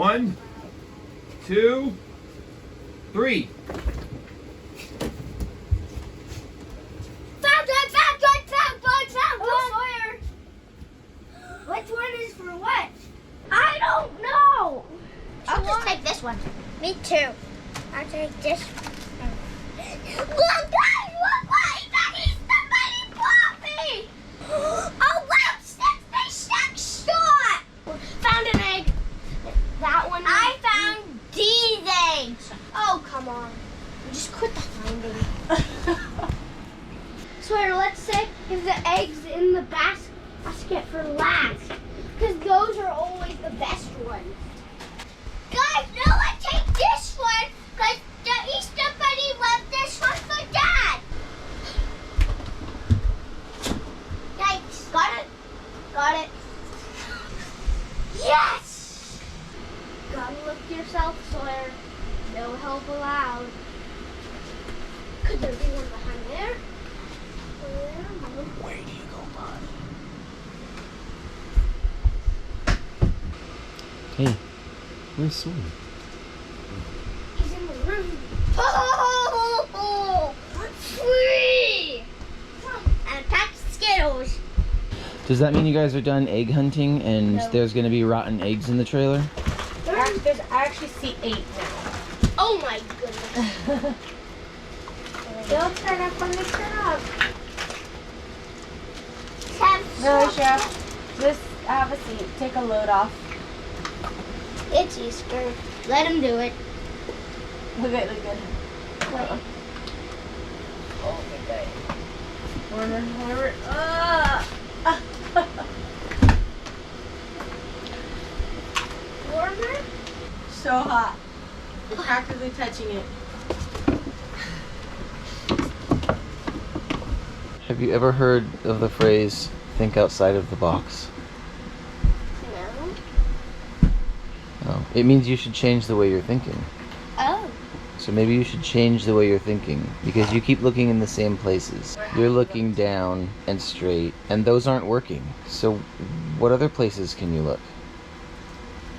1, 2, 3. Found one! Sawyer! Which one is for what? I don't know! I'll just take this one. Me too. I'll take this one. Look, guys! Look what he's somebody bought me! Oh, wow! Fish shot! Found an egg. That one. I found these eggs. Oh, come on. Just quit the finding. Swear, let's say if the eggs in the basket for last. Because those are always the best ones. Guys, no one take this one. Because the Easter Bunny left this one for Dad. Yikes. Got it? Got it. Yes! Gotta look yourself, Sawyer. No help allowed. Could there be one behind there? Where do you go, bud? Hey, where's Sawyer? He's in the room. Oh! Free! And attack Skittles. Does that mean you guys are done egg hunting and there's going to be rotten eggs in the trailer? I actually see 8 now. Oh my goodness. Don't turn up when they turn up. No, Chef. Just have a seat. Take a load off. It's Easter. Let him do it. Look good. Oh my god. Warmer. Warmer? So hot. You're practically touching it. Have you ever heard of the phrase, think outside of the box? No. No. It means you should change the way you're thinking. Oh. So maybe you should change the way you're thinking because you keep looking in the same places. You're looking down and straight and those aren't working. So what other places can you look?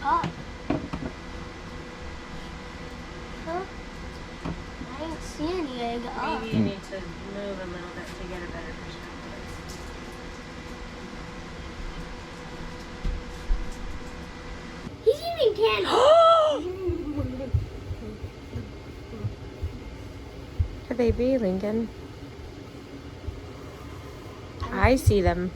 Up. Huh? I didn't see any egg up. Maybe you need to move a little bit to get a better perspective. He's eating candy. Could they be, Lincoln? I see them.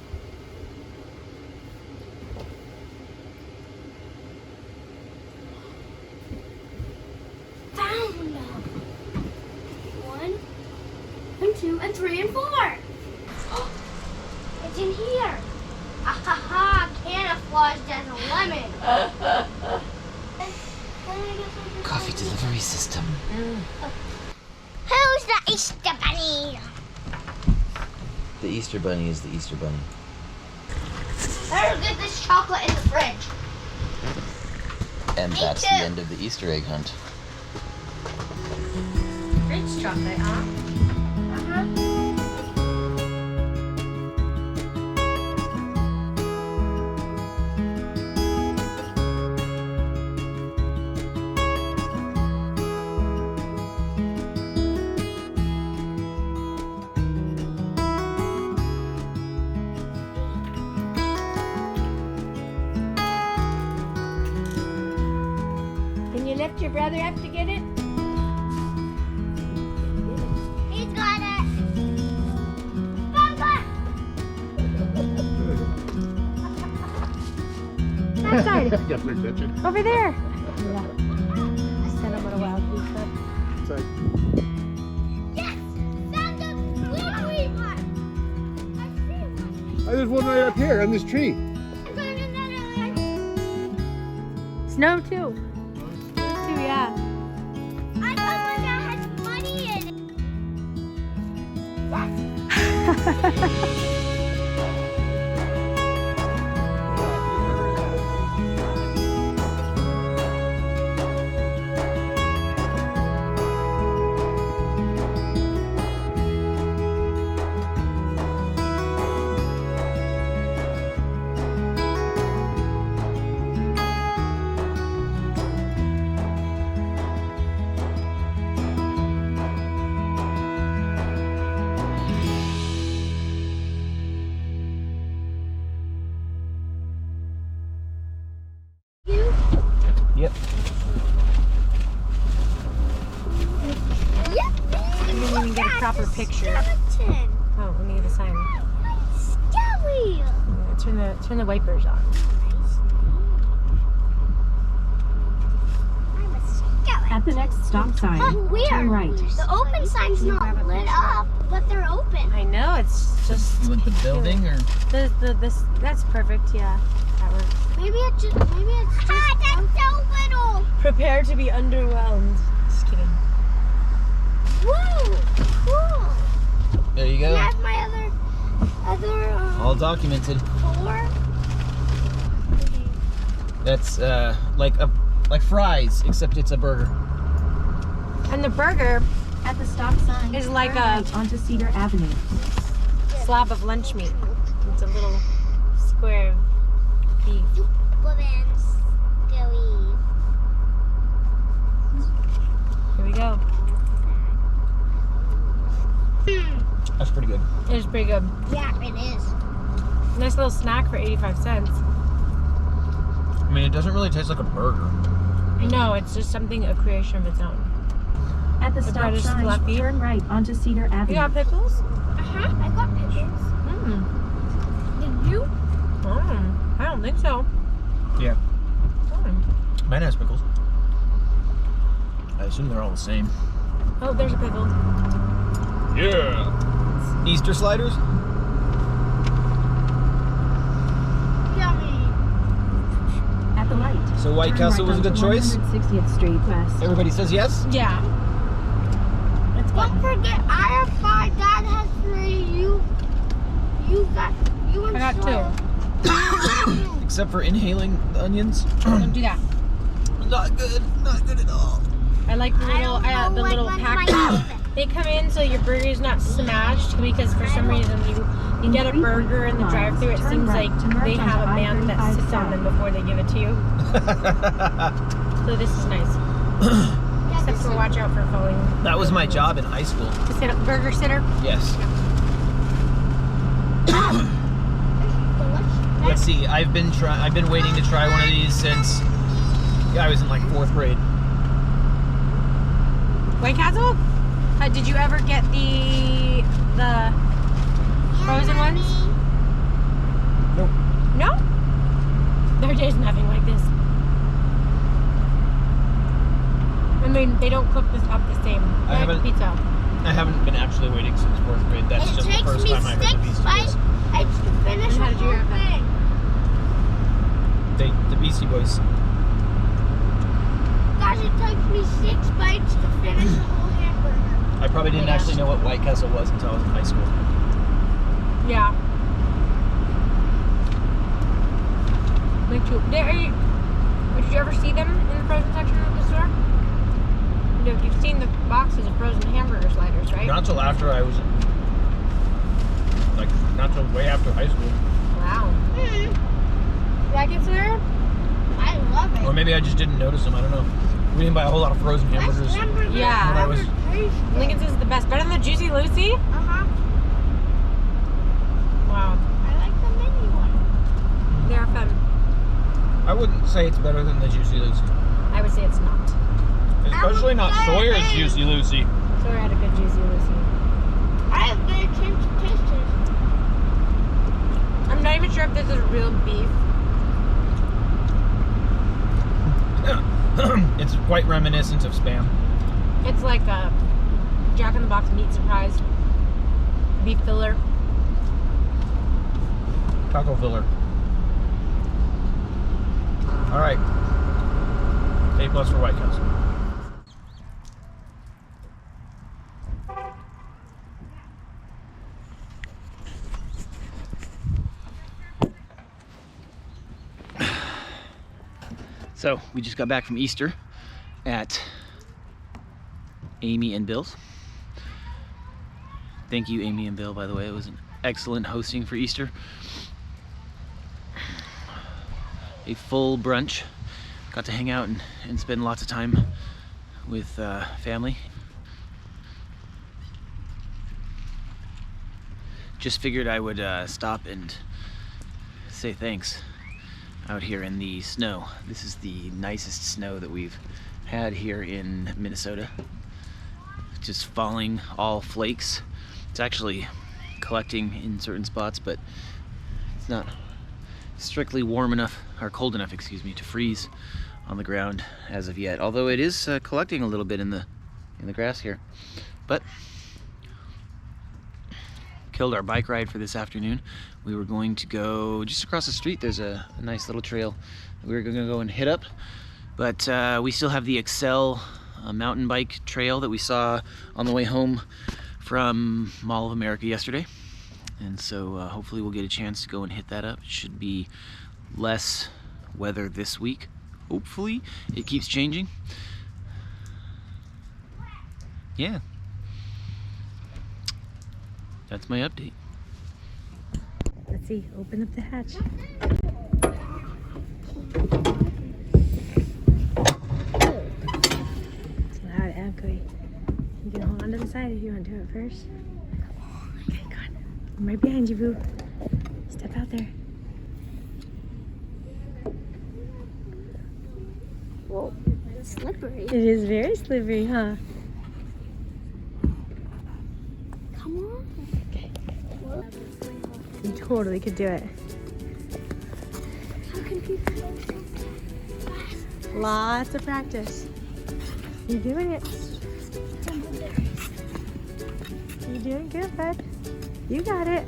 Found them. 1, 2, and 3, and 4. It's in here. Ah ha ha! Camouflaged as a lemon. Coffee delivery system. Who's the Easter Bunny? The Easter Bunny is the Easter Bunny. Better get this chocolate in the fridge. And Me that's too. the end of the Easter egg hunt. Rinks chocolate, huh? Uh-huh. Can you lift your brother up to get it? He's got it. Found one. That side. Yes, they're catching. Over there. Yeah. I sent him on a wild goose hunt. Inside. Yes! Found the blue one. I see one. Oh, there's one right up here on this tree. Found another one. Snow too. Snow too, yeah. I found one that has money in it. Yes! proper picture. Skeleton. Oh, let me get the sign. Skelly. Turn the wipers on. I'm a skeleton. At the next stop sign, But weird. turn right. The open sign's not lit up, but they're open. I know, it's just. You want the building or? This that's perfect. Yeah, that works. Maybe it's just. Ah, that's so little. Prepare to be underwhelmed. Just kidding. Whoa, cool. There you Can I go. have my other All documented. four? That's like fries, except it's a burger. And the burger At the stop sign, is like turn a right onto Cedar Avenue. slab of lunch meat. It's a little square of beef. Women's Skelly. Here we go. That's pretty good. It is pretty good. Yeah, it is. Nice little snack for 85 cents. I mean, it doesn't really taste like a burger. No, it's just something, a creation of its own. At the The bread stop is sign, fluffy. turn right onto Cedar Avenue. You got pickles? Uh-huh. I got pickles. Did you? I don't think so. Yeah. Mm. Mine has pickles. I assume they're all the same. Oh, there's a pickle. Yeah. Easter sliders? Yummy. At the light. So White turn Castle right was a good onto choice? 160th Street West. Everybody says yes? Yeah. It's good. Don't forget, I have 5. Dad has 3. You and I got Soil. Except for inhaling the onions. Don't do that. Not good. Not good at all. I like the little, the little pack. pack. They come in so your burger's not smashed, because for some reason you get a burger in the drive-thru, it seems like they have a man that sits on them before they give it to you. So this is nice. Except for watch out for falling. That was my job in high school. To sit up, burger sitter. Yes. Let's see. I've been waiting to try one of these since I was in like 4th grade. White Castle? Did you ever get the frozen ones? Nope. No? There tastes nothing like this. I mean, they don't cook this up the same. I Like haven't- pizza. I haven't been actually waiting since 4th grade. That's It just the takes first me time I heard 6 the Beastie bites Boys. to finish And how the did you whole have that? thing. The Beastie Boys. Guys, it takes me 6 bites to finish the whole hamburger. I probably didn't actually know what White Castle was until I was in high school. Yeah. Me too. Did you ever see them in the frozen section of the store? Look, you've seen the boxes of frozen hamburger sliders, right? Not till after I was, not till way after high school. Wow. You like it, sir? I love it. Or maybe I just didn't notice them. I don't know. We didn't buy a whole lot of frozen hamburgers. Yeah. When I was- Lincoln's is the best. Better than the Juicy Lucy? Uh-huh. Wow. I like the mini one. They're fun. I wouldn't say it's better than the Juicy Lucy. I would say it's not. Especially not Sawyer's Juicy Lucy. So I had a good Juicy Lucy. I have better tastes. I'm not even sure if this is real beef. It's quite reminiscent of Spam. It's like a Jack in the Box meat surprise. Beef filler. Taco filler. All right. A+ for White Castle. So we just got back from Easter at Amy and Bill's. Thank you, Amy and Bill, by the way. It was an excellent hosting for Easter. A full brunch. Got to hang out and spend lots of time with family. Just figured I would stop and say thanks out here in the snow. This is the nicest snow that we've had here in Minnesota. just falling all flakes. It's actually collecting in certain spots, but it's not strictly warm enough, or cold enough, excuse me, to freeze on the ground as of yet. Although it is collecting a little bit in the grass here. But killed our bike ride for this afternoon. We were going to go just across the street. There's a nice little trail we were going to go and hit up, but we still have the Excel mountain bike trail that we saw on the way home from Mall of America yesterday, and so hopefully we'll get a chance to go and hit that up. It should be less weather this week. Hopefully it keeps changing. Yeah, that's my update. Let's see, open up the hatch. It's loud and echoey. You can hold on to the side if you want to do it first. Okay, go on. I'm right behind you, boo. Step out there. Whoa, it's slippery. It is very slippery, huh? Come on. Okay. You totally could do it. How can people go so fast? Lots of practice. You're doing it. You're doing good, bud. You got it.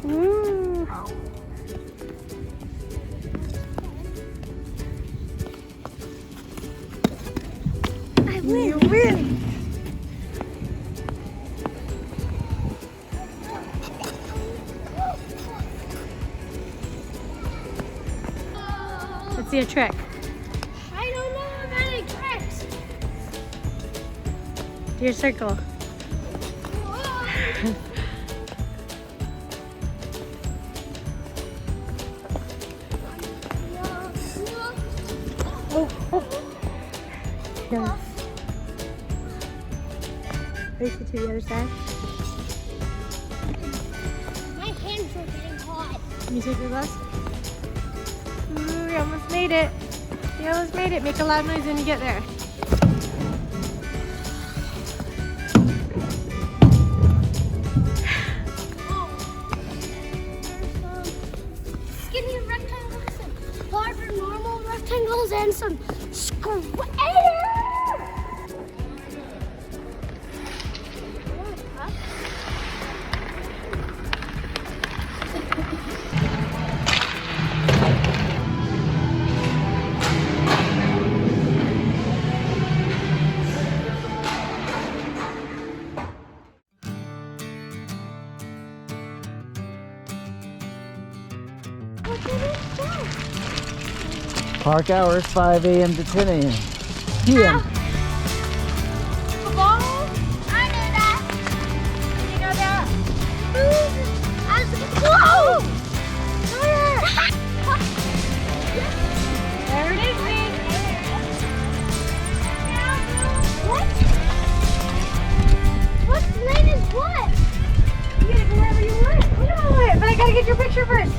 Woo! I win. You win! Let's see a trick. I don't know of any tricks. Do your circle. No. Race it to the other side. My hands are getting hot. Can you take your glass? Ooh, you almost made it. You almost made it. Make a loud noise when you get there. Skinny rectangles and larger normal rectangles and some squares. Park hours 5 a.m. to 10 a.m. p.m. Ball? I know that. You know that? Whoa! There it is, me. What? What lane is what? You gotta go wherever you want. I know it, but I gotta get your picture first.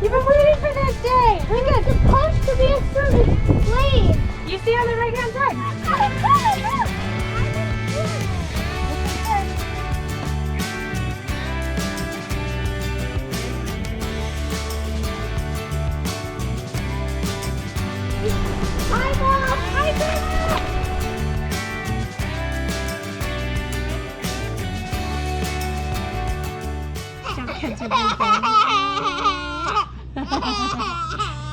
You've been waiting for this day. Look at It's supposed to be a certain lane. You see on the right hand side. Hi, Mom. Hi, Dad. Don't catch your big thing.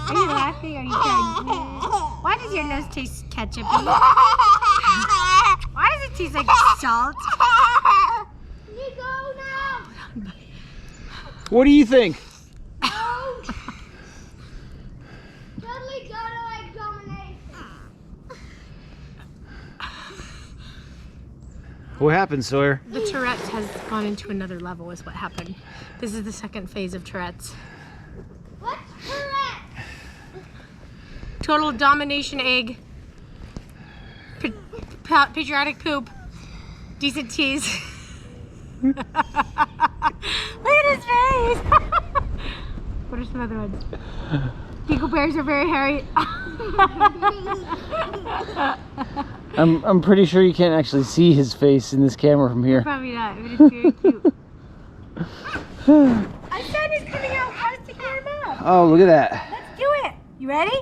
Are you laughing or are you crying? Why does your nose taste ketchup? Why does it taste like salt? You go now. What do you think? Totally go to like domination. What happened, Sawyer? The Tourette's has gone into another level is what happened. This is the second phase of Tourette's. What's correct? Total domination egg. Patriotic poop. Decent tease. Look at his face. What are some other ones? Ginkgo berries are very hairy. I'm pretty sure you can't actually see his face in this camera from here. Probably not, but it's very cute. I said he's coming out fast to get him up. Oh, look at that. Let's do it. You ready?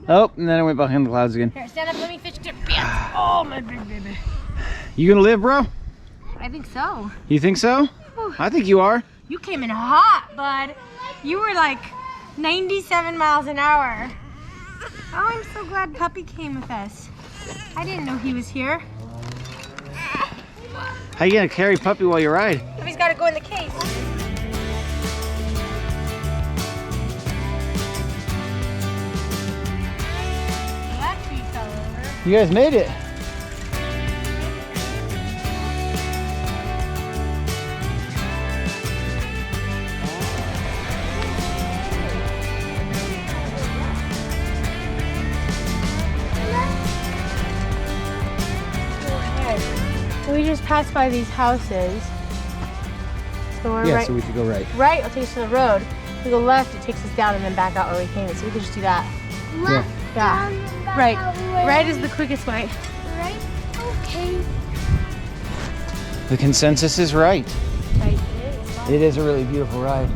Oh, and then I went behind the clouds again. Here, stand up. Let me fish your pants. Oh, my big baby. You gonna live, bro? I think so. You think so? I think you are. You came in hot, bud. You were like 97 miles an hour. Oh, I'm so glad Puppy came with us. I didn't know he was here. How you gonna carry Puppy while you ride? Puppy's got to go in the case. That tree fell over. You guys made it. We just passed by these houses. So we're right. So we could go right. Right, it'll take us to the road. If we go left, it takes us down and then back out where we came. So we could just do that. Left, Yeah. down, back Right. out where- Right is the quickest way. Right? Okay. The consensus is right. Right. It is a really beautiful ride.